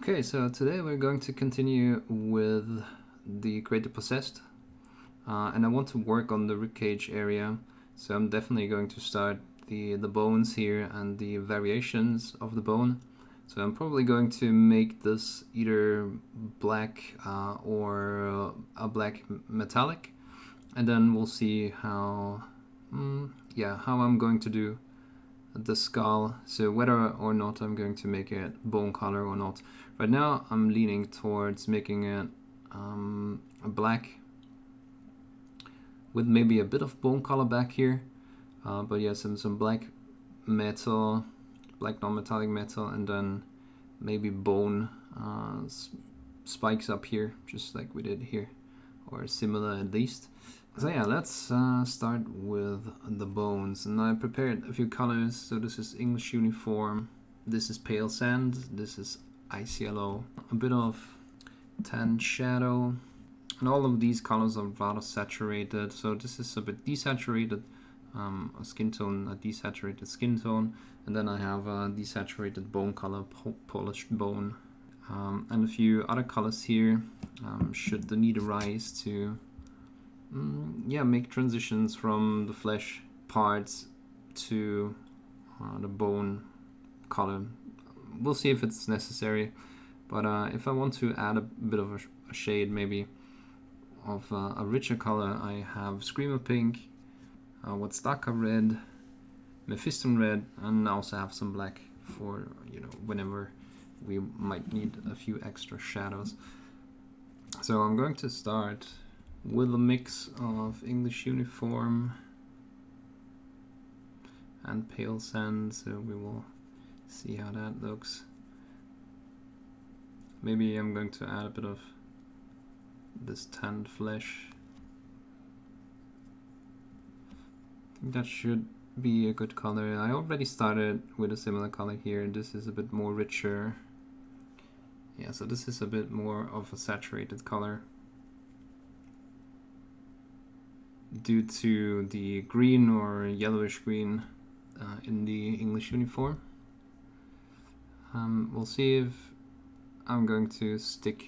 Okay, so today we're going to continue with the Greater Possessed, and I want to work on the ribcage area, so I'm definitely going to start the bones here and the variations of the bone. So I'm probably going to make this either black or a black metallic, and then we'll see how how I'm going to do the skull, so whether or not I'm going to make it bone color or not. Right now I'm leaning towards making it a black with maybe a bit of bone color back here, but yeah, some black metal, black non-metallic metal, and then maybe bone spikes up here, just like we did here, or similar at least. So yeah, let's start with the bones, and I prepared a few colors. So this is English uniform, this is pale sand, this is ice yellow, a bit of tan shadow, and all of these colors are rather saturated. So this is a bit desaturated a skin tone, a desaturated skin tone, and then I have a desaturated bone color, polished bone, and a few other colors here should the need arise to make transitions from the flesh parts to the bone color. We'll see if it's necessary, but if I want to add a bit of a shade maybe of a richer color, I have Screamer Pink, Watstaka Red, Mephiston Red, and I also have some black for, whenever we might need a few extra shadows. So I'm going to start with a mix of English uniform and pale sand, so we will see how that looks. Maybe I'm going to add a bit of this tanned flesh. I think that should be a good color. I already started with a similar color here. This is a bit more richer. Yeah, so this is a bit more of a saturated color, due to the green or yellowish green in the English uniform. We'll see if I'm going to stick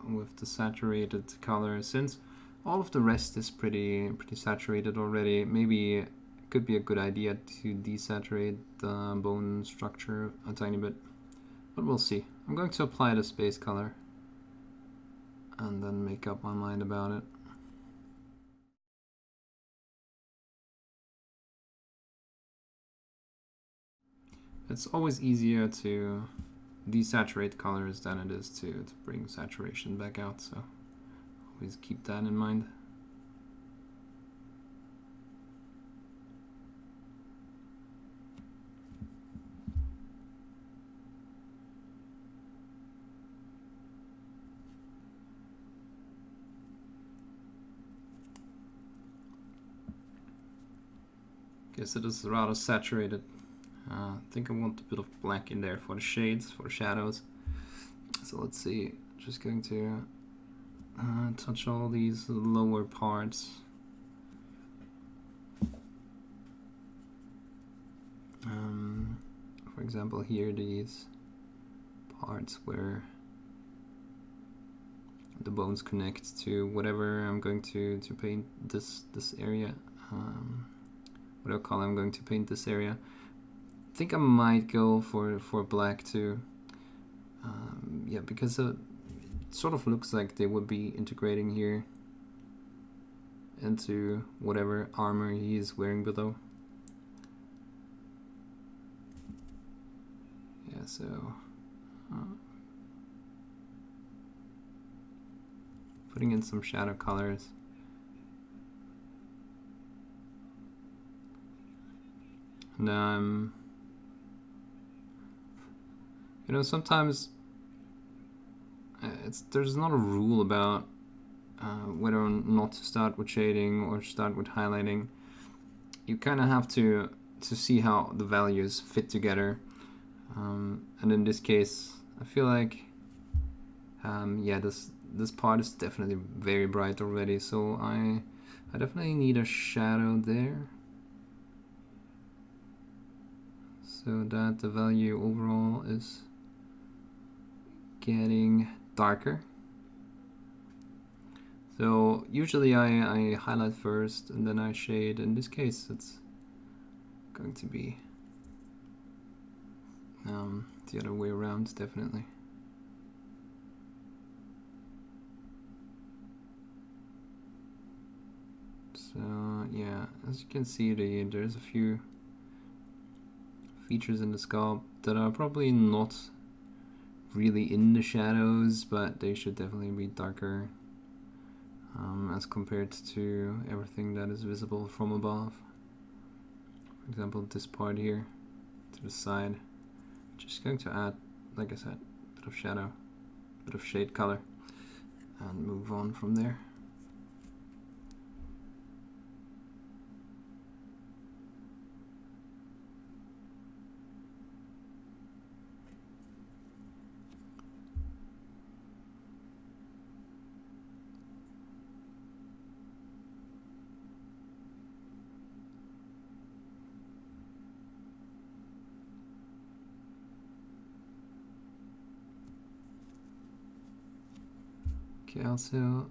with the saturated color, since all of the rest is pretty saturated already. Maybe it could be a good idea to desaturate the bone structure a tiny bit, but we'll see. I'm going to apply the space color and then make up my mind about it. It's always easier to desaturate colors than it is to bring saturation back out, so always keep that in mind. Guess it is rather saturated. I think I want a bit of black in there for the shades, for the shadows. So let's see, just going to touch all these lower parts. For example, here, these parts where the bones connect to whatever I'm going to paint this area. Whatever color I'm going to paint this area. I think I might go for black too. Yeah, because it sort of looks like they would be integrating here into whatever armor he is wearing below. Yeah, so putting in some shadow colors. And sometimes there's not a rule about whether or not to start with shading or start with highlighting. You kind of have to see how the values fit together, and in this case I feel like this part is definitely very bright already, so I definitely need a shadow there, so that the value overall is getting darker. So usually I highlight first and then I shade. In this case it's going to be the other way around, definitely. So yeah, as you can see, there's a few features in the sculpt that are probably not really in the shadows, but they should definitely be darker as compared to everything that is visible from above. For example, this part here to the side, just going to add, like I said, a bit of shadow, a bit of shade color, and move on from there. Okay, also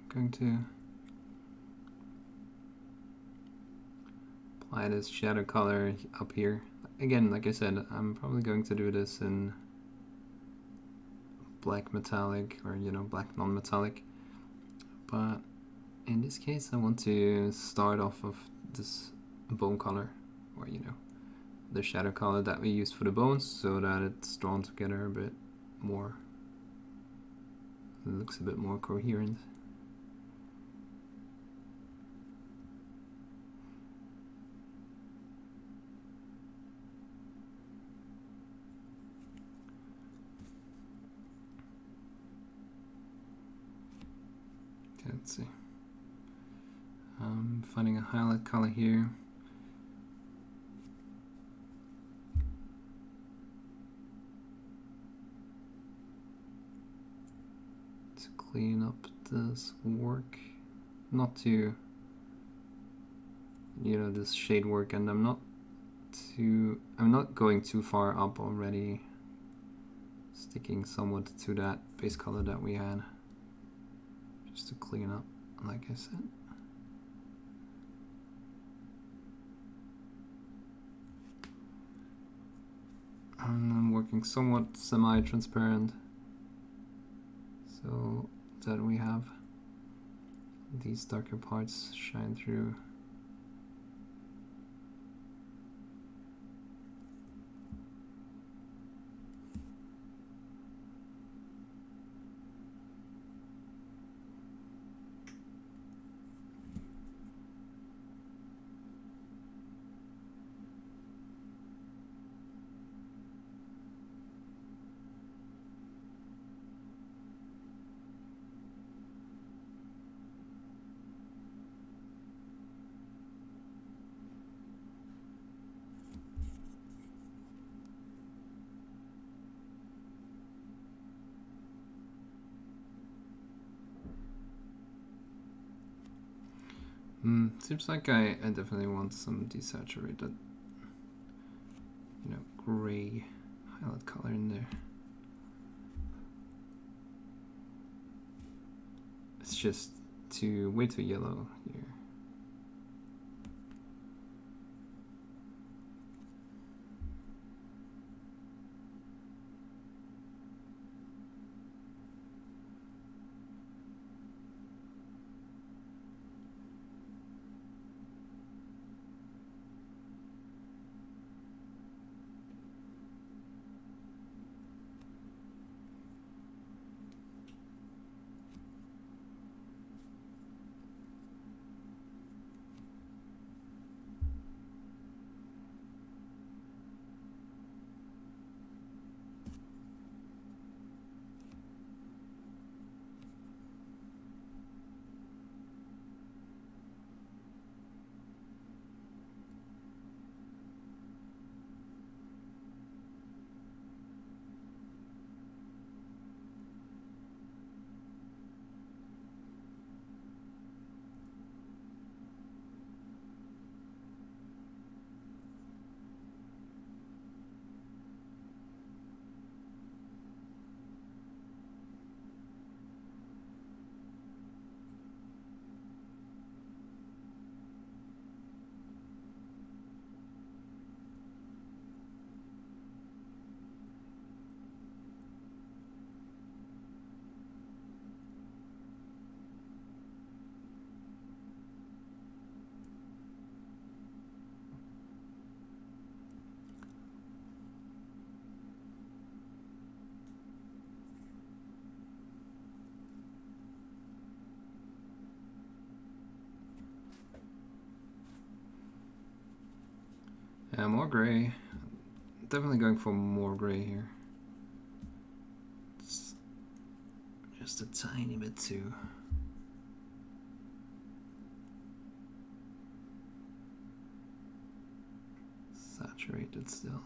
going to apply this shadow color up here. Again, like I said, I'm probably going to do this in black metallic, or black non-metallic, but in this case I want to start off of this bone color, or the shadow color that we used for the bones, so that it's drawn together a bit more. It looks a bit more coherent. Okay, let's see. I'm finding a highlight color here. To clean up this work, not to this shade work, and I'm not going too far up already, sticking somewhat to that base color that we had, just to clean up, like I said. And I'm working somewhat semi-transparent, so that we have these darker parts shine through. Seems like I definitely want some desaturated, gray highlight color in there. It's just way too yellow here. Yeah, more gray. Definitely going for more gray here. It's just a tiny bit too saturated still.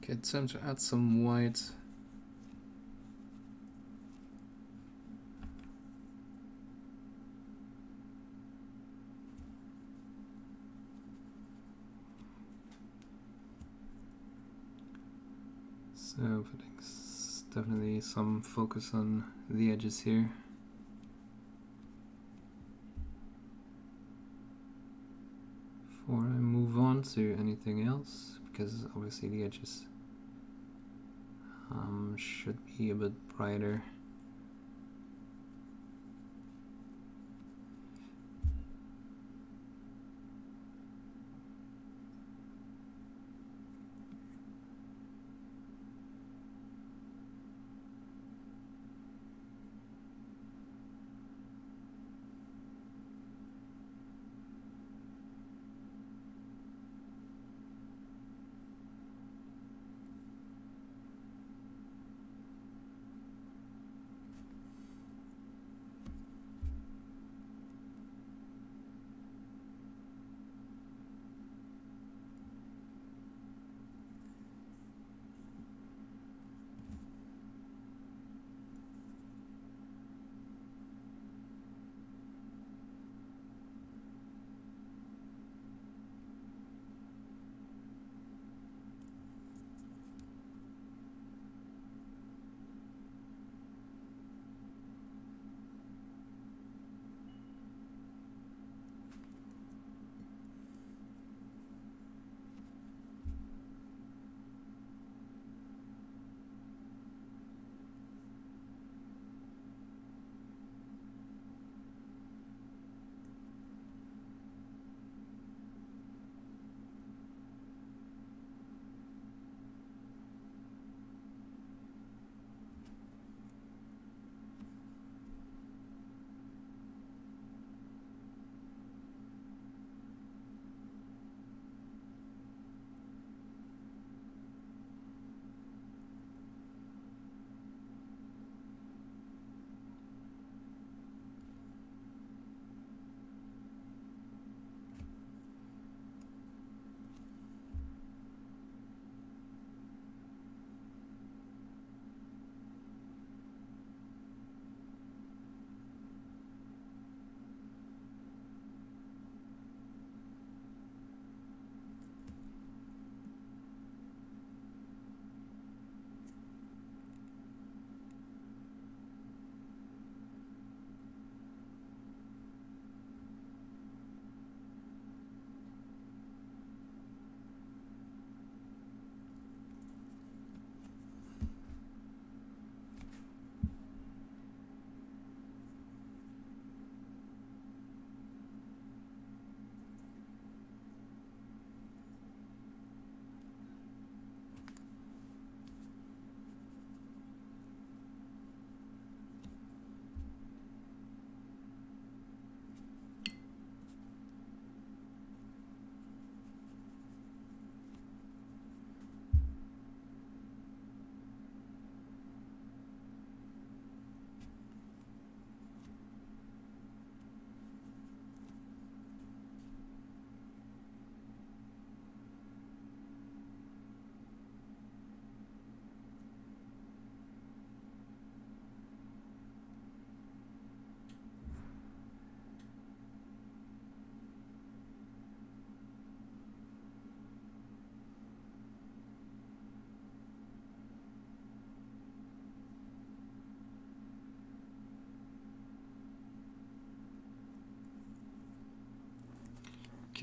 Okay, time to add some white. So putting definitely some focus on the edges here. Before I move on to anything else, because obviously the edges should be a bit brighter.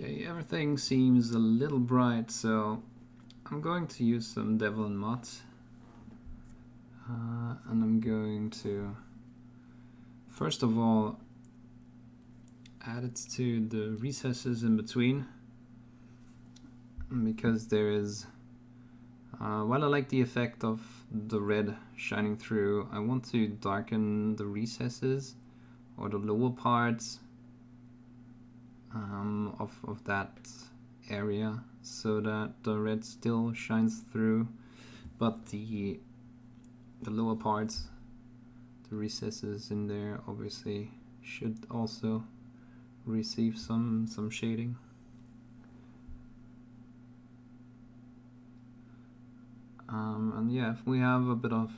Okay, everything seems a little bright, so I'm going to use some Devil and Mud. And I'm going to, first of all, add it to the recesses in between, because there is, while I like the effect of the red shining through, I want to darken the recesses or the lower parts of that area so that the red still shines through, but the lower parts, the recesses in there, obviously should also receive some shading. And yeah, if we have a bit of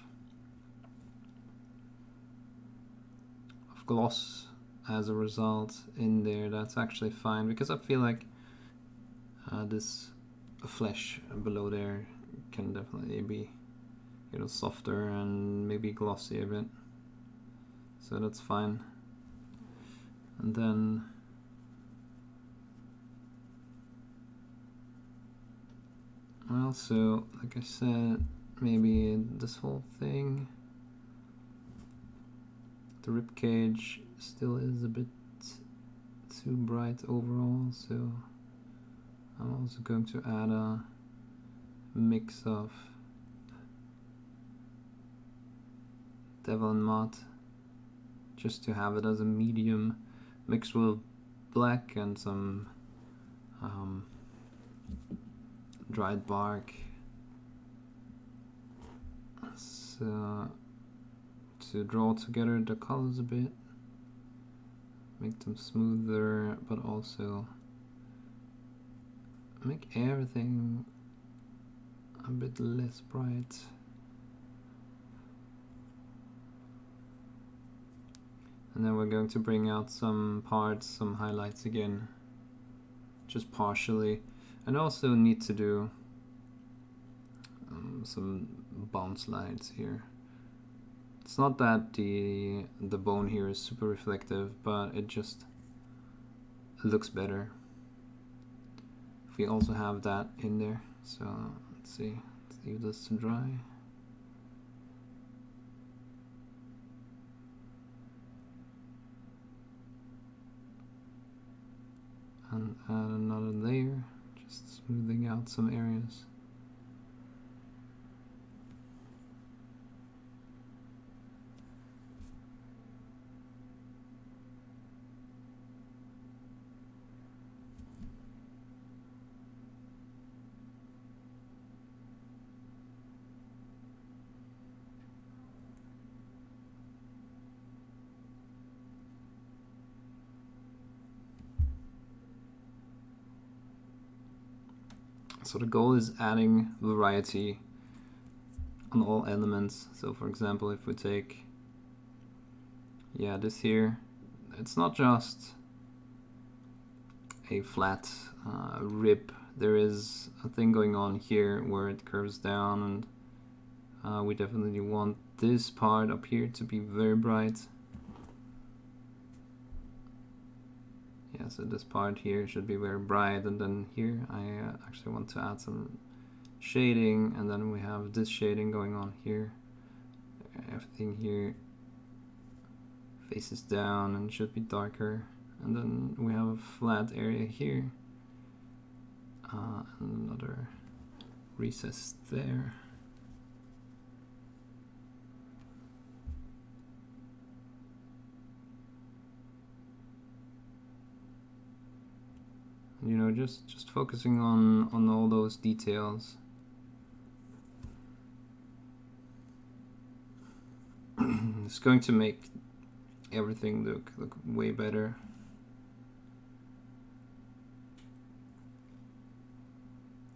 gloss as a result in there, that's actually fine, because I feel like this flesh below there can definitely be, you know, softer and maybe glossy a bit, so that's fine. And then also, like I said, maybe this whole thing, the ribcage still is a bit too bright overall, so I'm also going to add a mix of Devil and Mud, just to have it as a medium mixed with black and some dried bark, so to draw together the colors a bit, make them smoother, but also make everything a bit less bright. And then we're going to bring out some parts, some highlights again, just partially, and also need to do some bounce lines here. It's not that the bone here is super reflective, but it just looks better if we also have that in there. So let's see, let's leave this to dry. And add another layer, just smoothing out some areas. So the goal is adding variety on all elements. So for example, if we take, yeah, this here, it's not just a flat rib. There is a thing going on here where it curves down, and we definitely want this part up here to be very bright. Yeah, so this part here should be very bright, and then here I actually want to add some shading, and then we have this shading going on here. Everything here faces down and should be darker, and then we have a flat area here, and another recess there. You know, just focusing on all those details. It's going to make everything look way better.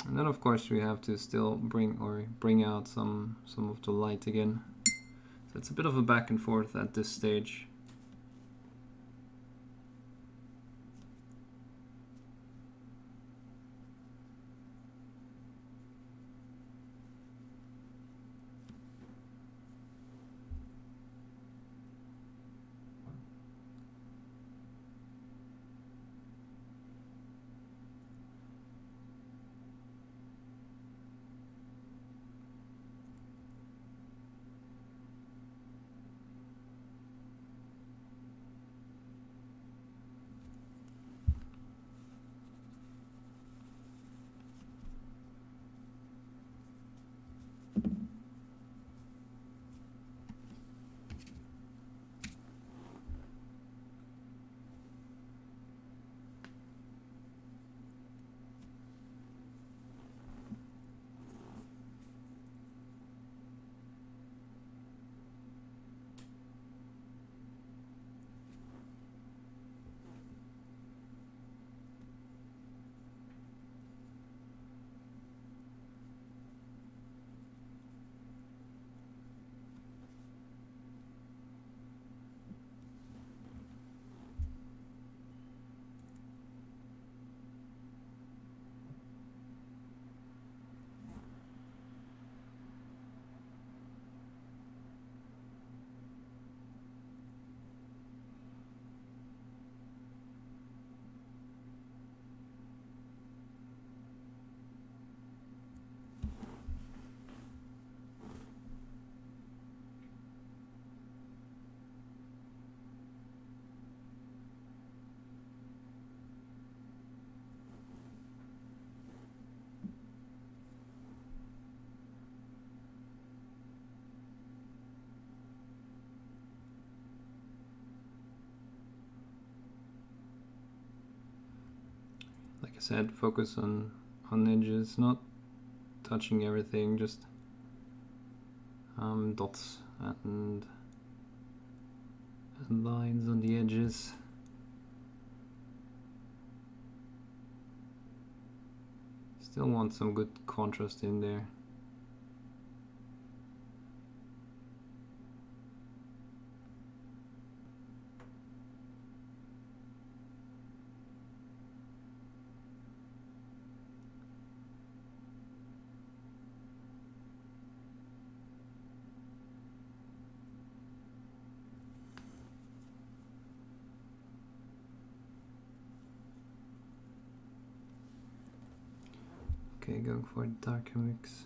And then of course we have to still bring out some of the light again. So it's a bit of a back and forth at this stage. like I said, focus on edges, not touching everything, just dots and lines on the edges. Still want some good contrast in there. Okay, going for darker mix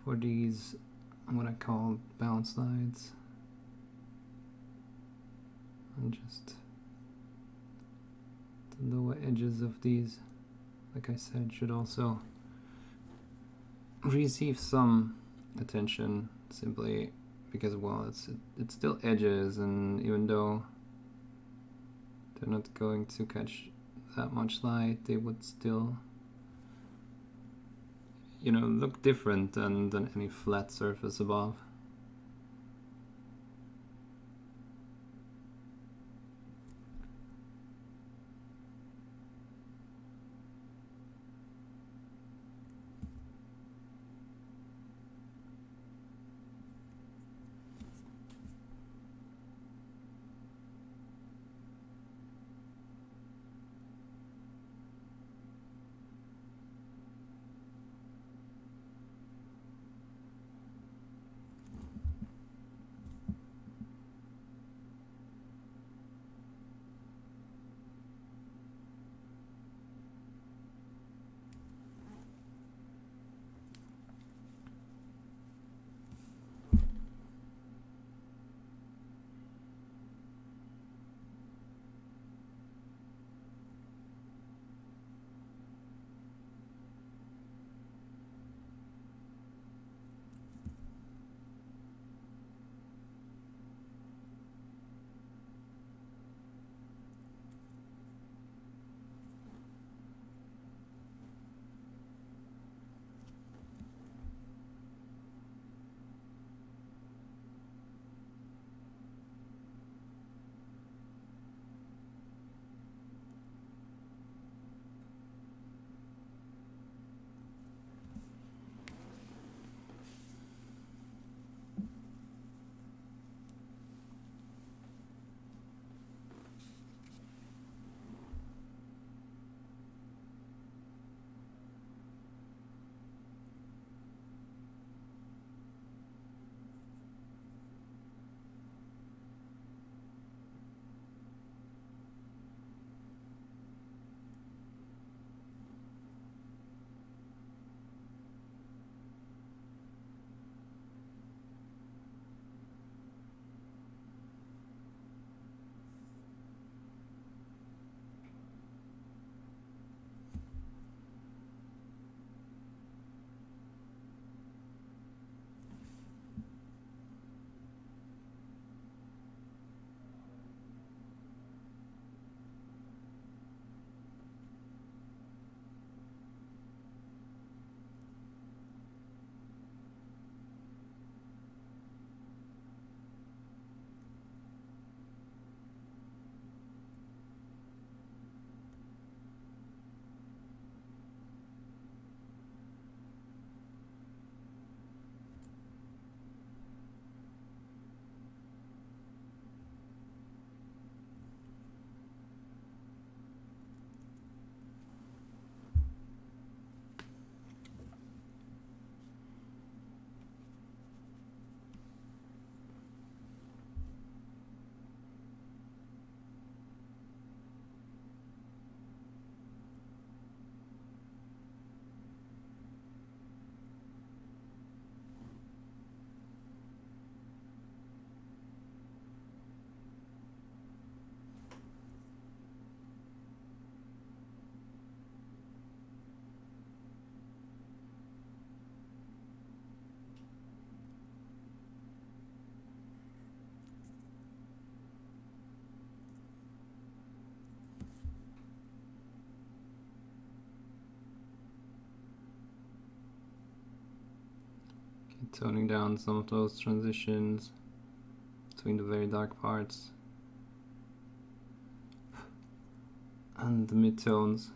for these, what I call bounce lines, and just the lower edges of these, like I said, should also receive some attention, simply because, well, it's still edges, and even though they're not going to catch that much light, they would still, you know, look different than any flat surface above. toning down some of those transitions between the very dark parts and the midtones.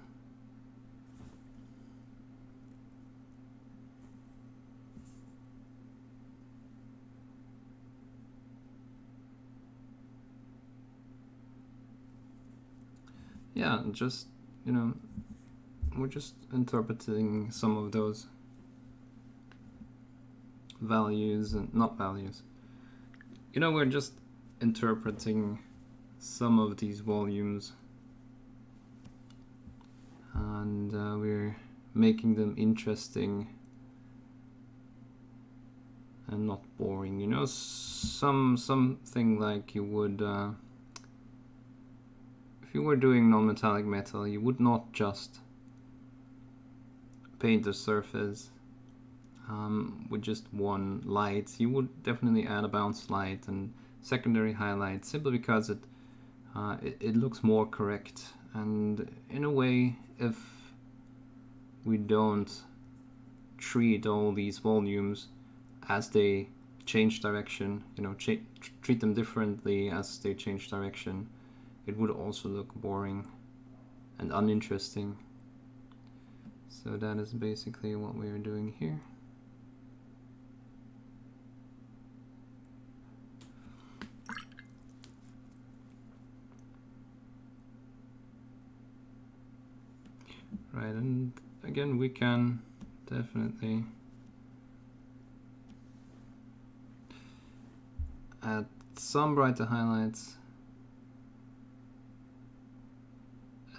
Yeah, just, you know, we're just interpreting some of those values and not values. You know, we're just interpreting some of these volumes, and we're making them interesting and not boring. You know, something like you would if you were doing non-metallic metal, you would not just paint the surface with just one light. You would definitely add a bounce light and secondary highlights, simply because it looks more correct. And in a way, if we don't treat all these volumes as they change direction, you know, treat them differently as they change direction, it would also look boring and uninteresting. So that is basically what we are doing here. Right, and again, we can definitely add some brighter highlights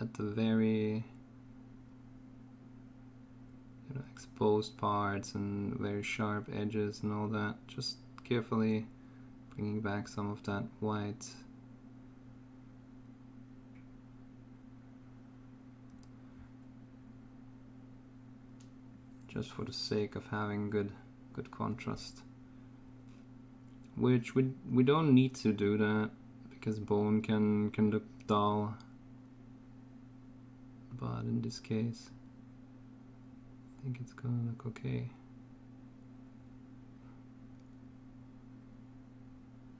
at the very, you know, exposed parts and very sharp edges and all that. Just carefully bringing back some of that white. Just for the sake of having good contrast. Which we don't need to do that, because bone can look dull. But in this case, I think it's gonna look okay.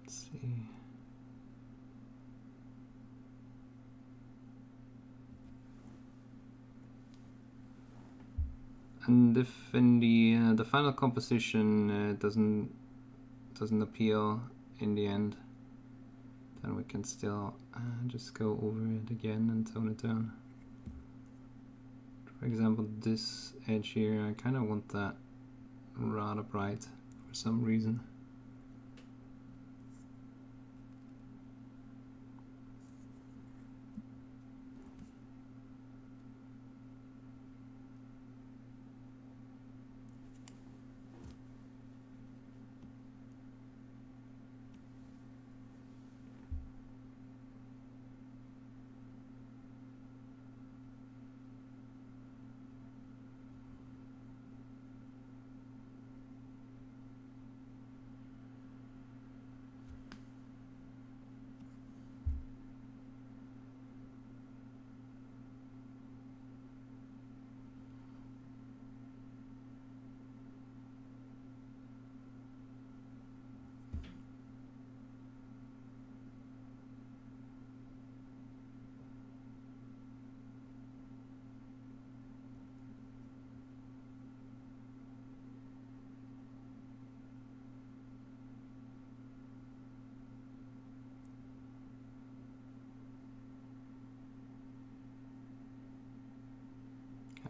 Let's see. And if in the final composition doesn't appeal in the end, then we can still just go over it again and tone it down. For example, this edge here, I kind of want that rather bright for some reason.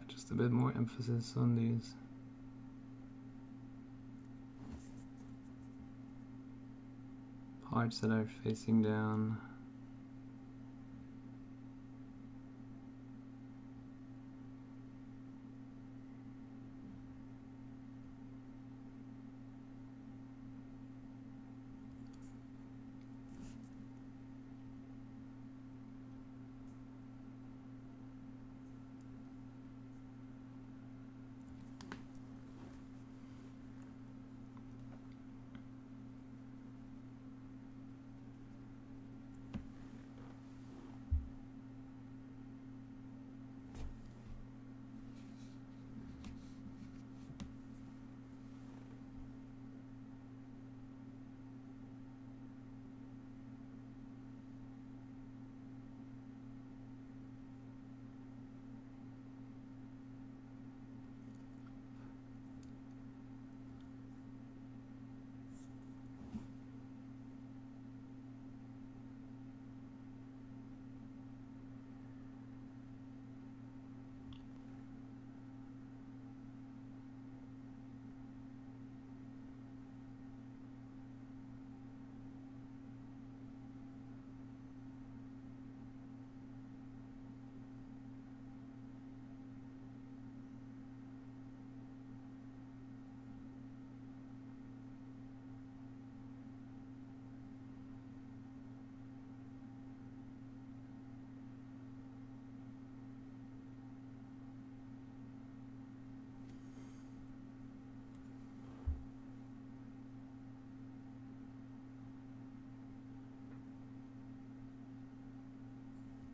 Just a bit more emphasis on these parts that are facing down.